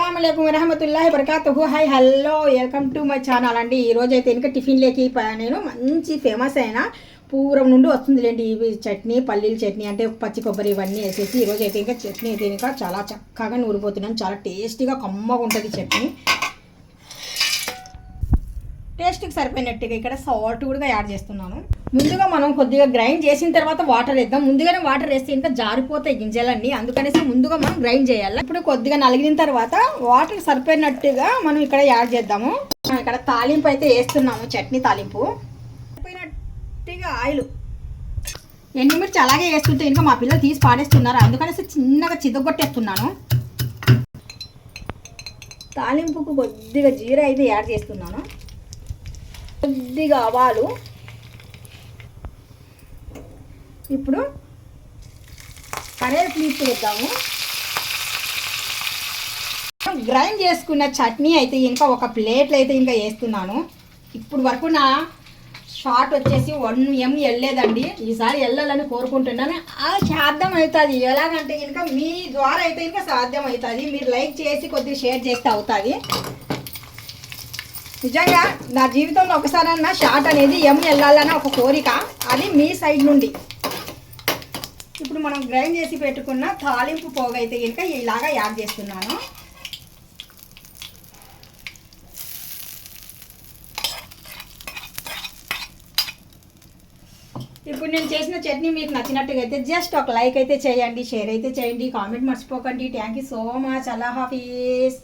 అస్సలాముఅలైకుం వరహమతుల్లాహి వబరకాతుహు. Hi hello welcome to my channel అండి. ఈరోజు అయితే ఇంకా టిఫిన్లోకి నేను మంచి ఫేమస్ అయిన పూర్వం నుండి వస్తుందిలేండి ఇవి చట్నీ, పల్లీల చట్నీ అంటే పచ్చి కొబ్బరి ఇవన్నీ వేసేసి ఈరోజు అయితే ఇంకా చట్నీ అయితే ఇంకా చాలా చక్కగా నూరిపోతున్నాను. చాలా టేస్టీగా కమ్మగా ఉంటుంది చట్నీ. టేస్ట్కి సరిపోయినట్టుగా ఇక్కడ సాల్ట్ కూడా యాడ్ చేస్తున్నాను. ముందుగా మనం కొద్దిగా గ్రైండ్ చేసిన తర్వాత వాటర్ వేద్దాం. ముందుగానే వాటర్ వేస్తే ఇంకా జారిపోతాయి గింజలన్నీ, అందుకనేసి ముందుగా మనం గ్రైండ్ చేయాలి. ఇప్పుడు కొద్దిగా నలిగిన తర్వాత వాటర్ సరిపోయినట్టుగా మనం ఇక్కడ యాడ్ చేద్దాము. ఇక్కడ తాలింపు అయితే వేస్తున్నాము, చట్నీ తాలింపు. సరిపోయినట్టుగా ఆయిల్, ఎండుమిర్చి అలాగే వేస్తుంటే ఇంకా మా పిల్లలు తీసి పాడేస్తున్నారు, అందుకనేసి చిన్నగా చిదగొట్టేస్తున్నాను. తాలింపుకు కొద్దిగా జీరా అయితే యాడ్ చేస్తున్నాను, కొద్దిగా ఆవాలు. ఇప్పుడు కరివేపాకు వేద్దాము. గ్రైండ్ చేసుకున్న చట్నీ అయితే ఇంకా ఒక ప్లేట్లో అయితే ఇంకా వేస్తున్నాను. ఇప్పుడు వరకు నా షార్ట్ వచ్చేసి 1 M వెళ్ళలేదండి, ఈసారి వెళ్ళాలని కోరుకుంటున్నాను. అది సాధ్యం అవుతుంది. ఎలాగంటే ఇంకా మీ ద్వారా అయితే ఇంకా సాధ్యం అవుతుంది. మీరు లైక్ చేసి కొద్దిగా షేర్ చేస్తే అవుతుంది. నిజంగా నా జీవితంలో ఒకసారన్నా షార్ట్ అనేది M వెళ్ళాలని ఒక కోరిక, అది మీ సైడ్ నుండి. ఇప్పుడు మనం గ్రైండ్ చేసి పెట్టుకున్న తాలింపు పోగు అయితే కనుక ఇలాగా యాడ్ చేస్తున్నాను. ఇప్పుడు నేను చేసిన చట్నీ మీకు నచ్చినట్టుగా అయితే జస్ట్ ఒక లైక్ అయితే చేయండి, షేర్ అయితే చేయండి, కామెంట్ మర్చిపోకండి. Thank you so much. Allah Hafeez.